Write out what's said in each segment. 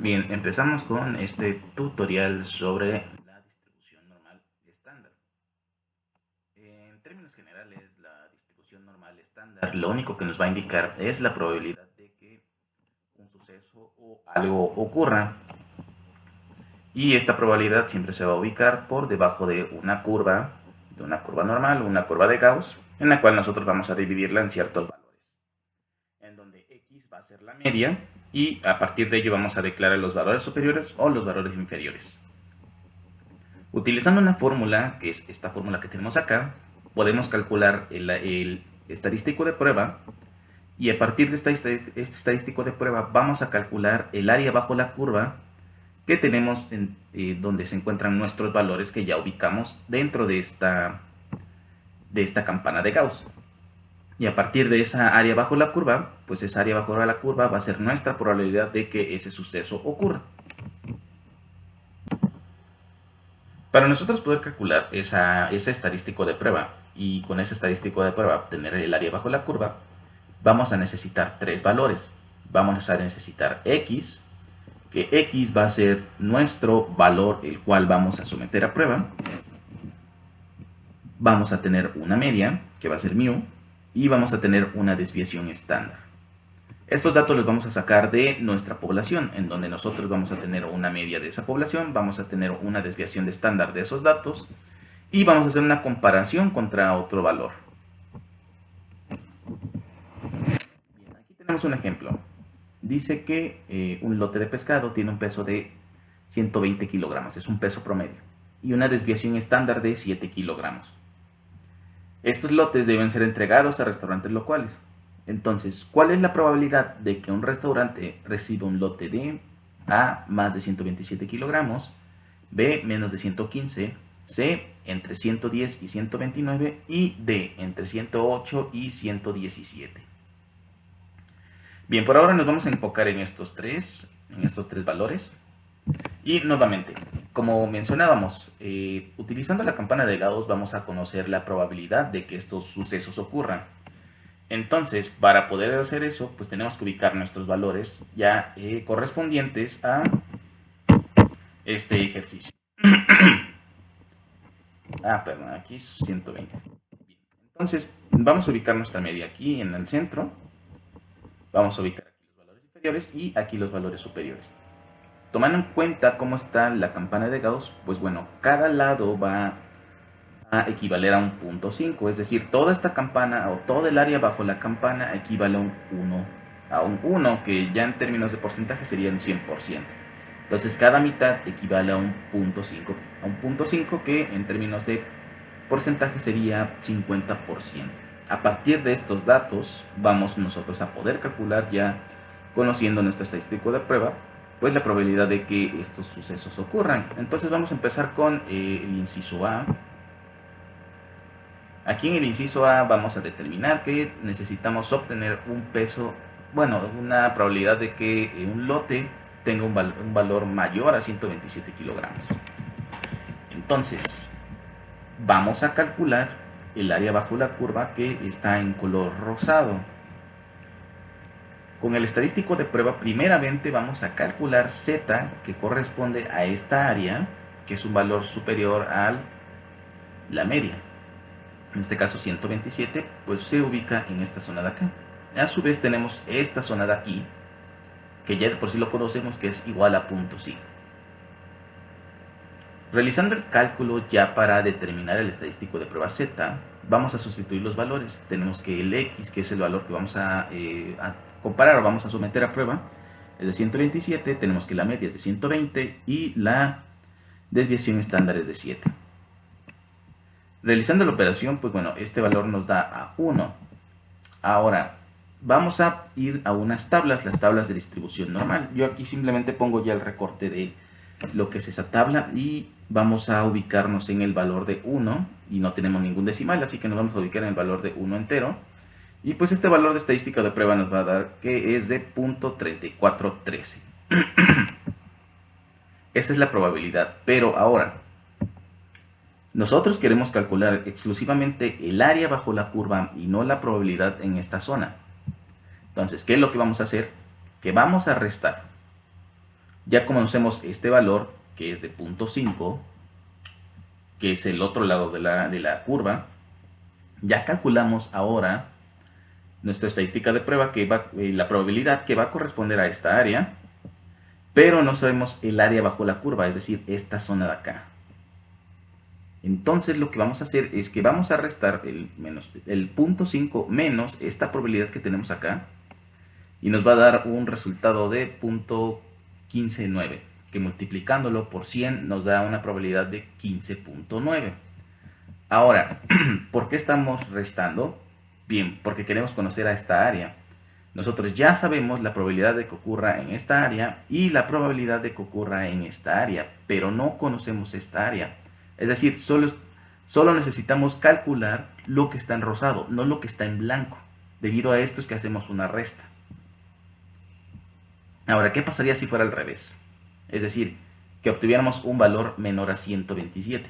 Bien, empezamos con este tutorial sobre la distribución normal estándar. En términos generales, la distribución normal estándar lo único que nos va a indicar es la probabilidad de que un suceso o algo ocurra. Y esta probabilidad siempre se va a ubicar por debajo de una curva normal, una curva de Gauss, en la cual nosotros vamos a dividirla en ciertos valores, en donde x va a ser la media y a partir de ello vamos a declarar los valores superiores o los valores inferiores. Utilizando una fórmula, que es esta fórmula que tenemos acá, podemos calcular el estadístico de prueba y a partir de este estadístico de prueba vamos a calcular el área bajo la curva que tenemos donde se encuentran nuestros valores que ya ubicamos dentro de esta campana de Gauss. Y a partir de esa área bajo la curva, pues esa área bajo la curva va a ser nuestra probabilidad de que ese suceso ocurra. Para nosotros poder calcular ese estadístico de prueba y con ese estadístico de prueba obtener el área bajo la curva, vamos a necesitar tres valores. Vamos a necesitar x, que x va a ser nuestro valor el cual vamos a someter a prueba. Vamos a tener una media, que va a ser μ, y vamos a tener una desviación estándar. Estos datos los vamos a sacar de nuestra población, en donde nosotros vamos a tener una media de esa población, vamos a tener una desviación de estándar de esos datos y vamos a hacer una comparación contra otro valor. Bien, aquí tenemos un ejemplo. Dice que un lote de pescado tiene un peso de 120 kilogramos, es un peso promedio, y una desviación estándar de 7 kilogramos. Estos lotes deben ser entregados a restaurantes locales. Entonces, ¿cuál es la probabilidad de que un restaurante reciba un lote de A más de 127 kilogramos, B menos de 115, C entre 110 y 129 y D entre 108 y 117? Bien, por ahora nos vamos a enfocar en estos tres valores. Y nuevamente, como mencionábamos, utilizando la campana de Gauss vamos a conocer la probabilidad de que estos sucesos ocurran. Entonces, para poder hacer eso, pues tenemos que ubicar nuestros valores ya correspondientes a este ejercicio. Perdón, aquí es 120. Bien. Entonces, vamos a ubicar nuestra media aquí en el centro. Vamos a ubicar aquí los valores inferiores y aquí los valores superiores. Tomando en cuenta cómo está la campana de Gauss, pues bueno, cada lado va a equivaler a un punto 5, es decir, toda esta campana o todo el área bajo la campana equivale a un 1, que ya en términos de porcentaje sería un 100%. Entonces cada mitad equivale a un punto 5, que en términos de porcentaje sería 50%. A partir de estos datos vamos nosotros a poder calcular, ya conociendo nuestro estadístico de prueba, pues la probabilidad de que estos sucesos ocurran. Entonces vamos a empezar con el inciso A. Aquí en el inciso A vamos a determinar que necesitamos obtener un peso, bueno, una probabilidad de que un lote tenga un valor mayor a 127 kilogramos. Entonces, vamos a calcular el área bajo la curva que está en color rosado. Con el estadístico de prueba, primeramente vamos a calcular Z, que corresponde a esta área, que es un valor superior a la media. En este caso 127, pues se ubica en esta zona de acá. A su vez tenemos esta zona de aquí, que ya de por sí lo conocemos, que es igual a 0.5. Realizando el cálculo ya para determinar el estadístico de prueba Z, vamos a sustituir los valores. Tenemos que el X, que es el valor que vamos a comparar o vamos a someter a prueba, es de 127, tenemos que la media es de 120 y la desviación estándar es de 7. Realizando la operación, pues bueno, este valor nos da a 1. Ahora, vamos a ir a unas tablas, las tablas de distribución normal. Yo aquí simplemente pongo ya el recorte de lo que es esa tabla y vamos a ubicarnos en el valor de 1 y no tenemos ningún decimal, así que nos vamos a ubicar en el valor de 1 entero. Y pues este valor de estadística de prueba nos va a dar que es de 0.3413. Esa es la probabilidad, pero ahora nosotros queremos calcular exclusivamente el área bajo la curva y no la probabilidad en esta zona. Entonces, ¿qué es lo que vamos a hacer? Que vamos a restar Ya conocemos este valor, que es de 0.5, que es el otro lado de la curva. Ya calculamos ahora nuestra estadística de prueba, que la probabilidad que va a corresponder a esta área, pero no sabemos el área bajo la curva, es decir, esta zona de acá. Entonces lo que vamos a hacer es que vamos a restar el 0.5 menos esta probabilidad que tenemos acá, y nos va a dar un resultado de 0.159, que multiplicándolo por 100 nos da una probabilidad de 15.9. Ahora, ¿por qué estamos restando? Bien, porque queremos conocer a esta área. Nosotros ya sabemos la probabilidad de que ocurra en esta área y la probabilidad de que ocurra en esta área, pero no conocemos esta área. Es decir, solo necesitamos calcular lo que está en rosado, no lo que está en blanco. Debido a esto es que hacemos una resta. Ahora, ¿qué pasaría si fuera al revés? Es decir, que obtuviéramos un valor menor a 127.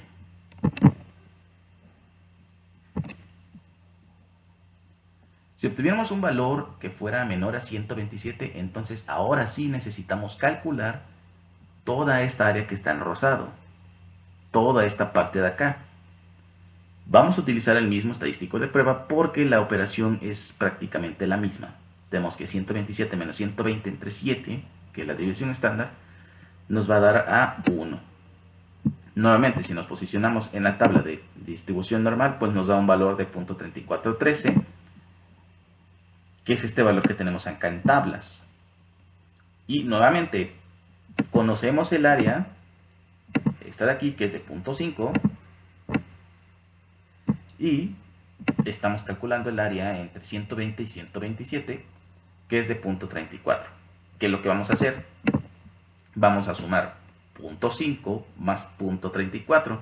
Si obtuviéramos un valor que fuera menor a 127, entonces ahora sí necesitamos calcular toda esta área que está en rosado, toda esta parte de acá. Vamos a utilizar el mismo estadístico de prueba porque la operación es prácticamente la misma. Tenemos que 127 menos 120 entre 7, que es la división estándar, nos va a dar a 1. Nuevamente, si nos posicionamos en la tabla de distribución normal, pues nos da un valor de 0.3413, que es este valor que tenemos acá en tablas. Y nuevamente, conocemos el área, esta de aquí, que es de 0.5, y estamos calculando el área entre 120 y 127, que es de 0.34. ¿Qué es lo que vamos a hacer? Vamos a sumar 0.5 más 0.34,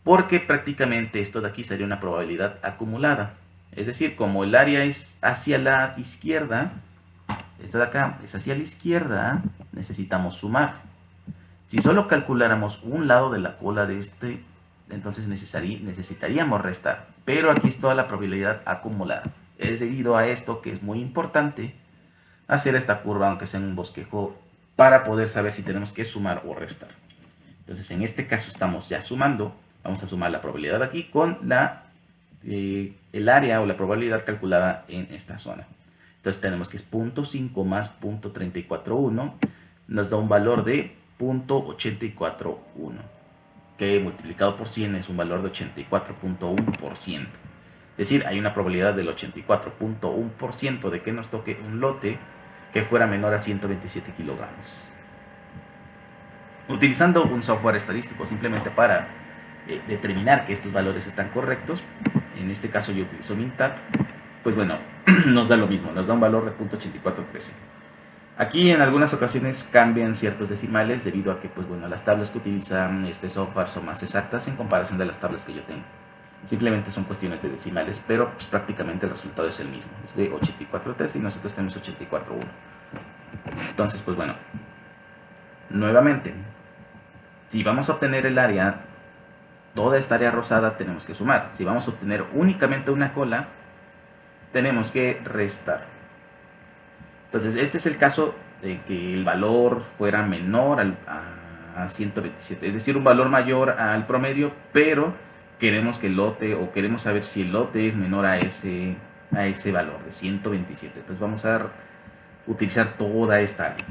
porque prácticamente esto de aquí sería una probabilidad acumulada. Es decir, como el área es hacia la izquierda, esto de acá es hacia la izquierda, necesitamos sumar. Si solo calculáramos un lado de la cola de este, entonces necesitaríamos restar. Pero aquí es toda la probabilidad acumulada. Es debido a esto que es muy importante hacer esta curva, aunque sea en un bosquejo, para poder saber si tenemos que sumar o restar. Entonces, en este caso estamos ya sumando. Vamos a sumar la probabilidad aquí con el área o la probabilidad calculada en esta zona. Entonces tenemos que es 0.5 más 0.341, nos da un valor de 0.841, que multiplicado por 100 es un valor de 84.1%. Es decir, hay una probabilidad del 84.1% de que nos toque un lote que fuera menor a 127 kilogramos. Utilizando un software estadístico simplemente para determinar que estos valores están correctos, en este caso yo utilizo MinTab, pues bueno, nos da lo mismo, nos da un valor de 0.8413. Aquí en algunas ocasiones cambian ciertos decimales debido a que, pues bueno, las tablas que utilizan este software son más exactas en comparación de las tablas que yo tengo. Simplemente son cuestiones de decimales, pero pues prácticamente el resultado es el mismo. Es de 84.13 y nosotros tenemos 84.1. Entonces, pues bueno, nuevamente, si vamos a obtener el área, toda esta área rosada tenemos que sumar. Si vamos a obtener únicamente una cola, tenemos que restar. Entonces, este es el caso de que el valor fuera menor a 127, es decir, un valor mayor al promedio, pero queremos que el lote, o queremos saber si el lote es menor a ese valor de 127. Entonces vamos a utilizar toda esta área.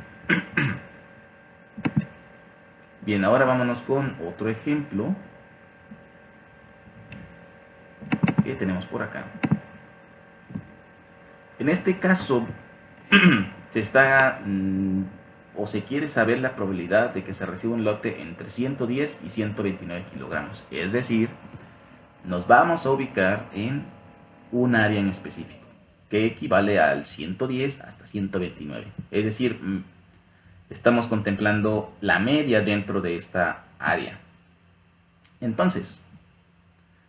Bien, ahora vámonos con otro ejemplo que tenemos por acá. En este caso se está o se quiere saber la probabilidad de que se reciba un lote entre 110 y 129 kilogramos. Es decir, nos vamos a ubicar en un área en específico que equivale al 110 hasta 129. Es decir, estamos contemplando la media dentro de esta área. Entonces,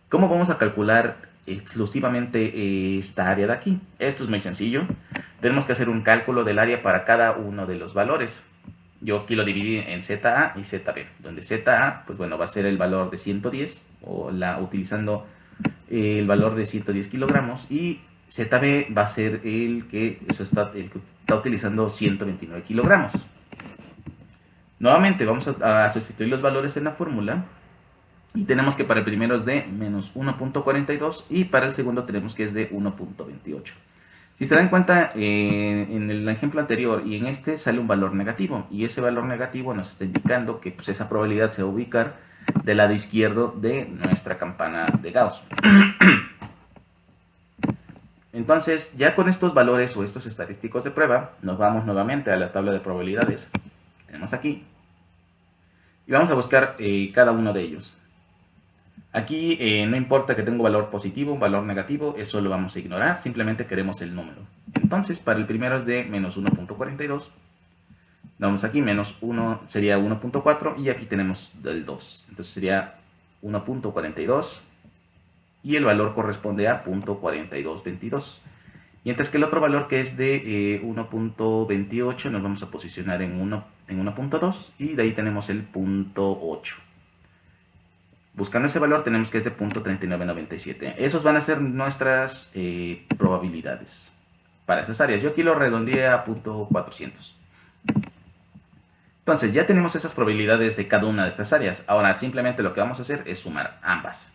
¿cómo vamos a calcular exclusivamente esta área de aquí? Esto es muy sencillo. Tenemos que hacer un cálculo del área para cada uno de los valores. Yo aquí lo dividí en ZA y ZB, donde ZA, pues bueno, va a ser el valor de 110, utilizando el valor de 110 kilogramos, y ZB va a ser el que está utilizando 129 kilogramos. Nuevamente vamos a sustituir los valores en la fórmula y tenemos que para el primero es de menos 1.42 y para el segundo tenemos que es de 1.28. Si se dan cuenta, en el ejemplo anterior y en este sale un valor negativo y ese valor negativo nos está indicando que pues, esa probabilidad se va a ubicar del lado izquierdo de nuestra campana de Gauss. Entonces, ya con estos valores o estos estadísticos de prueba, nos vamos nuevamente a la tabla de probabilidades que tenemos aquí y vamos a buscar cada uno de ellos. Aquí no importa que tenga un valor positivo, un valor negativo, eso lo vamos a ignorar, simplemente queremos el número. Entonces, para el primero es de menos 1.42, damos aquí, menos 1 sería 1.4 y aquí tenemos el 2, entonces sería 1.42 y el valor corresponde a 0.4222. Mientras que el otro valor que es de 1.28 nos vamos a posicionar en 1.2 y de ahí tenemos el 0.8. Buscando ese valor tenemos que es de 0.3997. Esos van a ser nuestras probabilidades para esas áreas. Yo aquí lo redondeé a 0.400. Entonces ya tenemos esas probabilidades de cada una de estas áreas. Ahora simplemente lo que vamos a hacer es sumar ambas.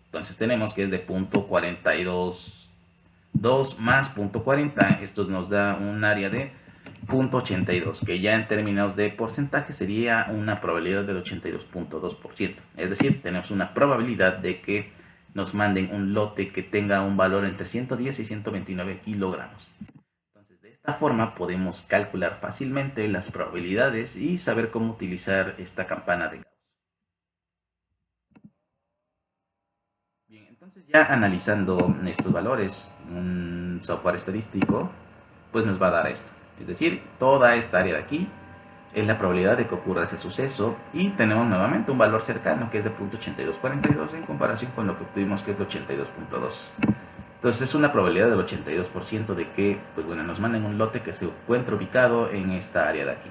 Entonces tenemos que es de 0.422 más 0.40. Esto nos da un área de 0.82, que ya en términos de porcentaje sería una probabilidad del 82.2%. Es decir, tenemos una probabilidad de que nos manden un lote que tenga un valor entre 110 y 129 kilogramos. Entonces, de esta forma podemos calcular fácilmente las probabilidades y saber cómo utilizar esta campana de Gauss. Bien, entonces ya analizando estos valores, un software estadístico pues nos va a dar esto. Es decir, toda esta área de aquí es la probabilidad de que ocurra ese suceso y tenemos nuevamente un valor cercano que es de 0.8242 en comparación con lo que obtuvimos que es de 82.2. Entonces es una probabilidad del 82% de que pues bueno, nos manden un lote que se encuentre ubicado en esta área de aquí.